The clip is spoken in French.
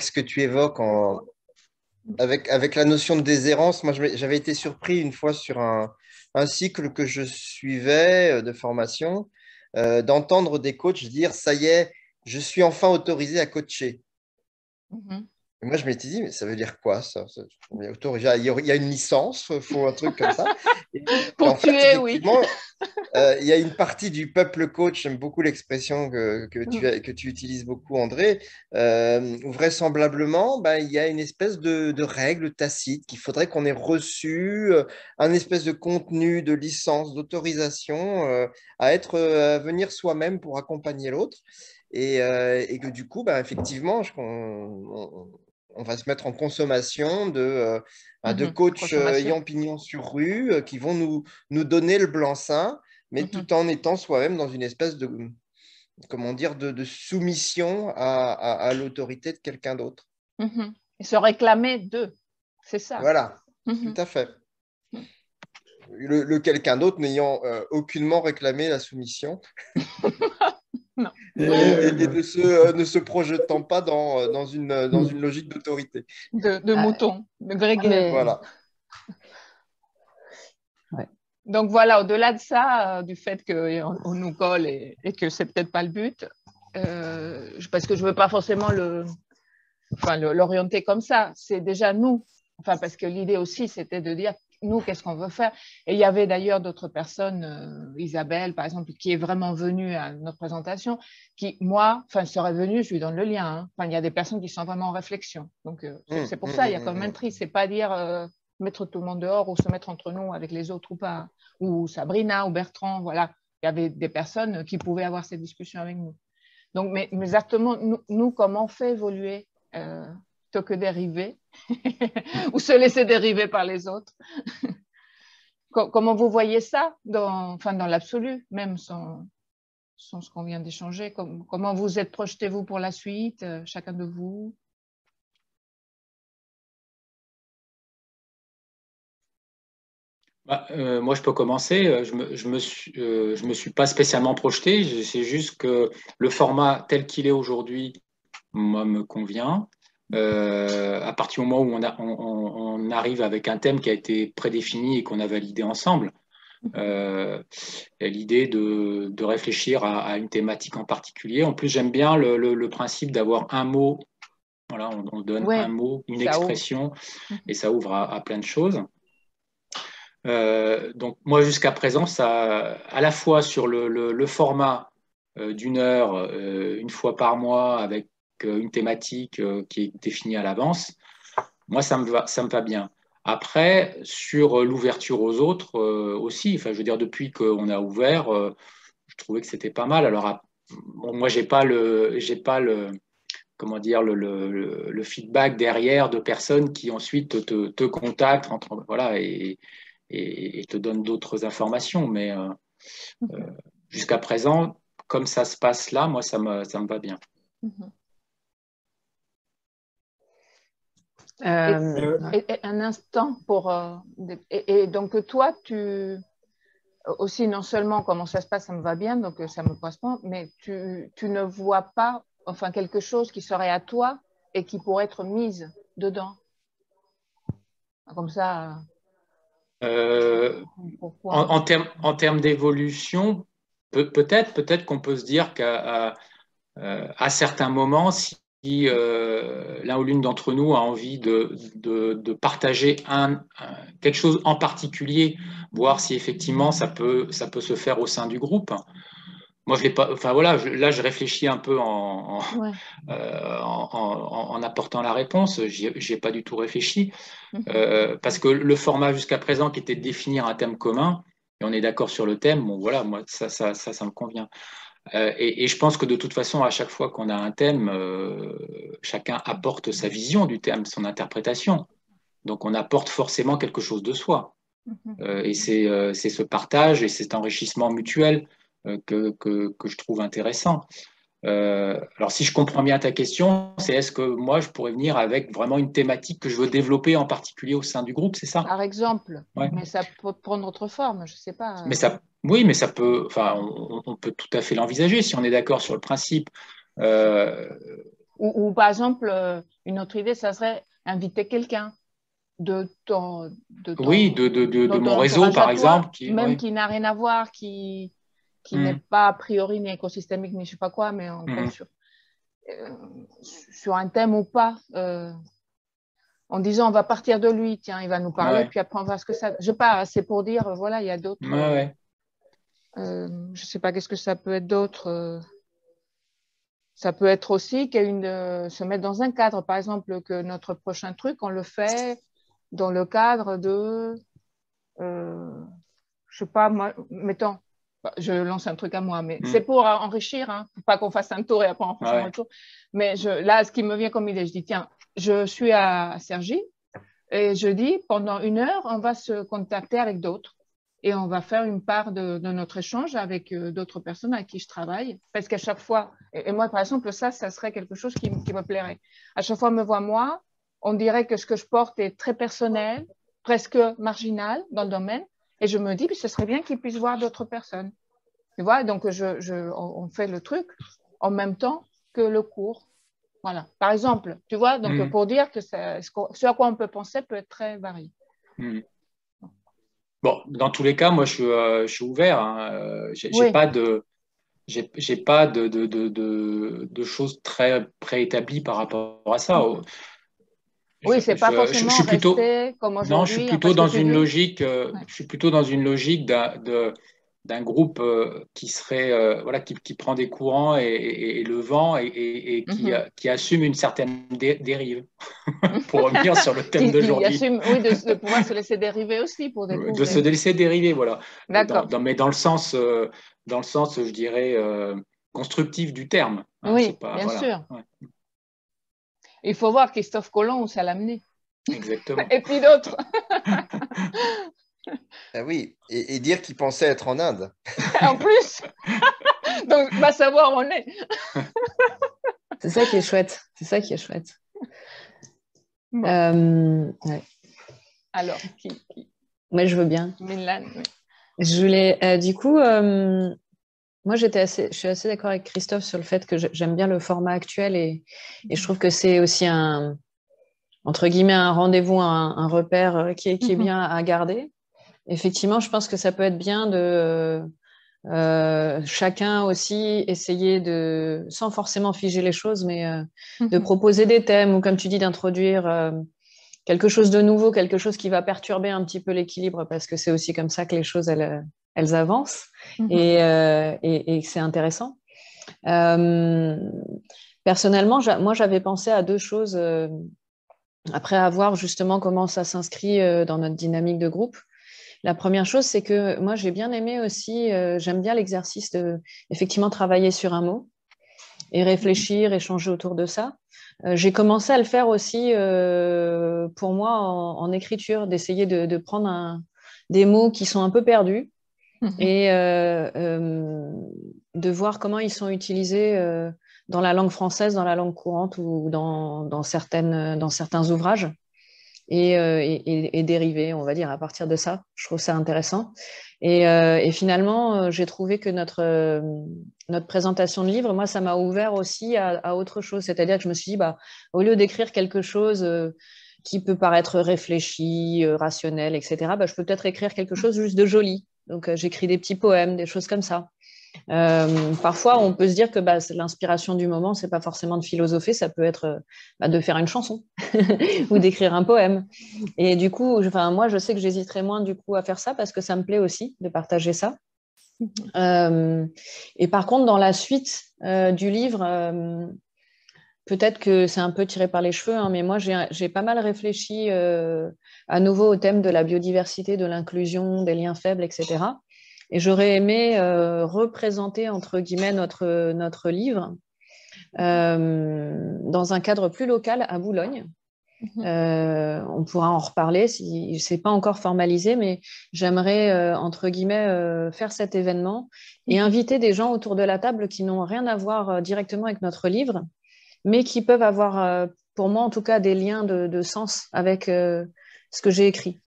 ce que tu évoques avec la notion de déshérence. Moi, j'avais été surpris une fois sur un cycle que je suivais de formation, d'entendre des coachs dire, ça y est, je suis enfin autorisé à coacher. Mhm. Et moi, je m'étais dit, mais ça veut dire quoi ça? Il y a une licence, il faut un truc comme ça. Et Pour en fait, tuer, oui. effectivement, il y a une partie du peuple coach, j'aime beaucoup l'expression que tu utilises beaucoup, André, où vraisemblablement, ben, il y a une espèce de règle tacite qu'il faudrait qu'on ait reçu, un espèce de contenu, de licence, d'autorisation à venir soi-même pour accompagner l'autre. Et que du coup, ben, effectivement, on va se mettre en consommation de coachs Consommation. ayant pignon sur rue qui vont nous donner le blanc-seing, mais Mhm. tout en étant soi-même dans une espèce comment dire, de soumission à l'autorité de quelqu'un d'autre. Mhm. Et se réclamer d'eux, c'est ça. Voilà, tout Mhm. à fait. Le quelqu'un d'autre n'ayant aucunement réclamé la soumission Non. et ne se projetant pas dans une logique d'autorité. De Ah, moutons, de vraies guêpes. mais Voilà. ouais. Donc voilà, au-delà de ça, du fait qu'on nous colle et que c'est peut-être pas le but, parce que je veux pas forcément l'orienter comme ça, c'est déjà nous. Enfin, parce que l'idée aussi, c'était de dire, nous, qu'est-ce qu'on veut faire? Et il y avait d'ailleurs d'autres personnes, Isabelle, par exemple, qui est vraiment venue à notre présentation, qui, moi, enfin, serait venue, je lui donne le lien. Hein. Enfin, il y a des personnes qui sont vraiment en réflexion. Donc, c'est pour ça, il y a quand même un tri. C'est pas dire mettre tout le monde dehors ou se mettre entre nous avec les autres ou pas. Ou Sabrina ou Bertrand, voilà. Il y avait des personnes qui pouvaient avoir ces discussions avec nous. Donc, mais exactement, nous, comment on fait évoluer plutôt que dériver ou se laisser dériver par les autres. Comment vous voyez ça dans l'absolu, même sans ce qu'on vient d'échanger? Comment vous êtes projeté, vous, pour la suite, chacun de vous? Moi, je peux commencer. Je me suis pas spécialement projeté. C'est juste que le format tel qu'il est aujourd'hui, moi, me convient. À partir du moment où on arrive avec un thème qui a été prédéfini et qu'on a validé ensemble, l'idée de réfléchir à une thématique en particulier. En plus, j'aime bien le principe d'avoir un mot. Voilà, on donne un Ouais, mot, une ça ouvre. expression, et ça ouvre à plein de choses. Donc moi jusqu'à présent, ça, à la fois sur le format d'une heure, une fois par mois, avec une thématique qui est définie à l'avance, moi ça me va bien. Après, sur l'ouverture aux autres aussi, enfin je veux dire depuis qu'on a ouvert, je trouvais que c'était pas mal. Alors bon, moi j'ai pas le comment dire le feedback derrière de personnes qui ensuite te contactent voilà et te donne d'autres informations. Mais jusqu'à présent, comme ça se passe là, moi, ça me va bien. Et un instant pour... et donc, toi, aussi, non seulement comment ça se passe, ça me va bien, donc ça me correspond, mais tu ne vois pas, enfin, quelque chose qui serait à toi et qui pourrait être mise dedans. Comme ça, pourquoi? En termes d'évolution, peut-être qu'on peut se dire qu'à certains moments, si l'un ou l'une d'entre nous a envie de partager quelque chose en particulier, voir si effectivement ça peut se faire au sein du groupe. Moi, je l'ai pas. Enfin voilà, là, je réfléchis un peu Ouais. en apportant la réponse. J'y ai pas du tout réfléchi parce que le format jusqu'à présent, qui était de définir un thème commun, et on est d'accord sur le thème. Bon, voilà, moi, ça me convient. Et je pense que de toute façon, à chaque fois qu'on a un thème, chacun apporte sa vision du thème, son interprétation. Donc, on apporte forcément quelque chose de soi. Et c'est ce partage et cet enrichissement mutuel que je trouve intéressant. Alors, si je comprends bien ta question, c'est est-ce que moi, je pourrais venir avec vraiment une thématique que je veux développer en particulier au sein du groupe, c'est ça? Par exemple, Ouais. mais ça peut prendre autre forme, je ne sais pas. Mais ça, oui, mais ça peut, enfin, on peut tout à fait l'envisager si on est d'accord sur le principe. Euh, Ou par exemple, une autre idée, ça serait inviter quelqu'un Oui, de mon réseau, par exemple. Même qui n'a rien à voir, qui n'est pas a priori ni écosystémique, ni je sais pas quoi, mais on compte sur un thème ou pas, en disant on va partir de lui, tiens, il va nous parler, puis après on va ce que ça. Je sais pas, c'est pour dire, voilà, il y a d'autres. Je sais pas, qu'est-ce que ça peut être d'autre. Ça peut être aussi se mettre dans un cadre, par exemple, que notre prochain truc, on le fait dans le cadre de, je sais pas, moi, mettons, je lance un truc à moi, mais c'est pour enrichir, hein, pour pas qu'on fasse un tour et après on fasse un retour. Mais là, ce qui me vient comme idée, je dis, tiens, je suis à Cergy et je dis, pendant 1 heure, on va se contacter avec d'autres et on va faire une part de notre échange avec d'autres personnes avec qui je travaille. Parce qu'à chaque fois, et moi, par exemple, ça serait quelque chose qui me plairait. À chaque fois, on me voit moi, on dirait que ce que je porte est très personnel, presque marginal dans le domaine. Et je me dis, puis ce serait bien qu'ils puissent voir d'autres personnes. Tu vois, donc on fait le truc en même temps que le cours. Voilà, par exemple, tu vois, donc pour dire que ce à quoi on peut penser peut être très varié. Bon, dans tous les cas, moi, je suis ouvert. Hein. J'ai pas de choses très préétablies par rapport à ça. Oui, c'est pas forcément je suis plutôt, rester comme aujourd'hui. non, je suis plutôt dans une logique. Je suis plutôt dans une logique d'un groupe qui serait voilà qui prend des courants et le vent et qui assume une certaine dérive pour revenir sur le thème d'aujourd'hui. Qui assume, oui, de pouvoir se laisser dériver aussi pour découvrir. De se laisser dériver, voilà. D'accord. Mais dans le sens, je dirais, constructif du terme. Hein, oui, bien sûr. Ouais. Il faut voir Christophe Colomb où ça l'a amené. Exactement. Et puis d'autres. Ah oui, et dire qu'il pensait être en Inde. En plus. Donc, va savoir où on est. C'est ça qui est chouette. C'est ça qui est chouette. Bon. Ouais. Alors, qui Moi, je veux bien. Milan, oui. Je voulais, du coup, moi, je suis assez d'accord avec Christophe sur le fait que j'aime bien le format actuel et je trouve que c'est aussi entre guillemets, un rendez-vous, un repère qui est bien à garder. Effectivement, je pense que ça peut être bien de chacun aussi essayer sans forcément figer les choses, mais de proposer des thèmes ou, comme tu dis, d'introduire quelque chose de nouveau, quelque chose qui va perturber un petit peu l'équilibre, parce que c'est aussi comme ça que les choses, elles avancent et que c'est intéressant. Personnellement, moi, j'avais pensé à 2 choses après avoir justement comment ça s'inscrit dans notre dynamique de groupe. La première chose, c'est que moi, j'ai bien aimé aussi, j'aime bien l'exercice de effectivement travailler sur un mot et réfléchir, échanger autour de ça. J'ai commencé à le faire aussi pour moi en écriture, d'essayer de prendre des mots qui sont un peu perdus et de voir comment ils sont utilisés dans la langue française, dans la langue courante ou dans certains ouvrages. Et dériver, on va dire, à partir de ça. Je trouve ça intéressant. Et finalement, j'ai trouvé que notre présentation de livre, moi, ça m'a ouvert aussi à autre chose. C'est-à-dire que je me suis dit, au lieu d'écrire quelque chose qui peut paraître réfléchi, rationnel, etc., je peux peut-être écrire quelque chose juste de joli. Donc, j'écris des petits poèmes, des choses comme ça. Parfois, on peut se dire que l'inspiration du moment, c'est pas forcément de philosopher, ça peut être de faire une chanson ou d'écrire un poème. Et du coup, moi, je sais que j'hésiterai moins du coup à faire ça parce que ça me plaît aussi de partager ça. Et par contre, dans la suite du livre, peut-être que c'est un peu tiré par les cheveux, hein, mais moi, j'ai pas mal réfléchi à nouveau au thème de la biodiversité, de l'inclusion, des liens faibles, etc. Et j'aurais aimé représenter, entre guillemets, notre livre dans un cadre plus local à Boulogne. On pourra en reparler, si ce n'est pas encore formalisé, mais j'aimerais, entre guillemets, faire cet événement et inviter des gens autour de la table qui n'ont rien à voir directement avec notre livre, mais qui peuvent avoir, pour moi en tout cas, des liens de sens avec ce que j'ai écrit.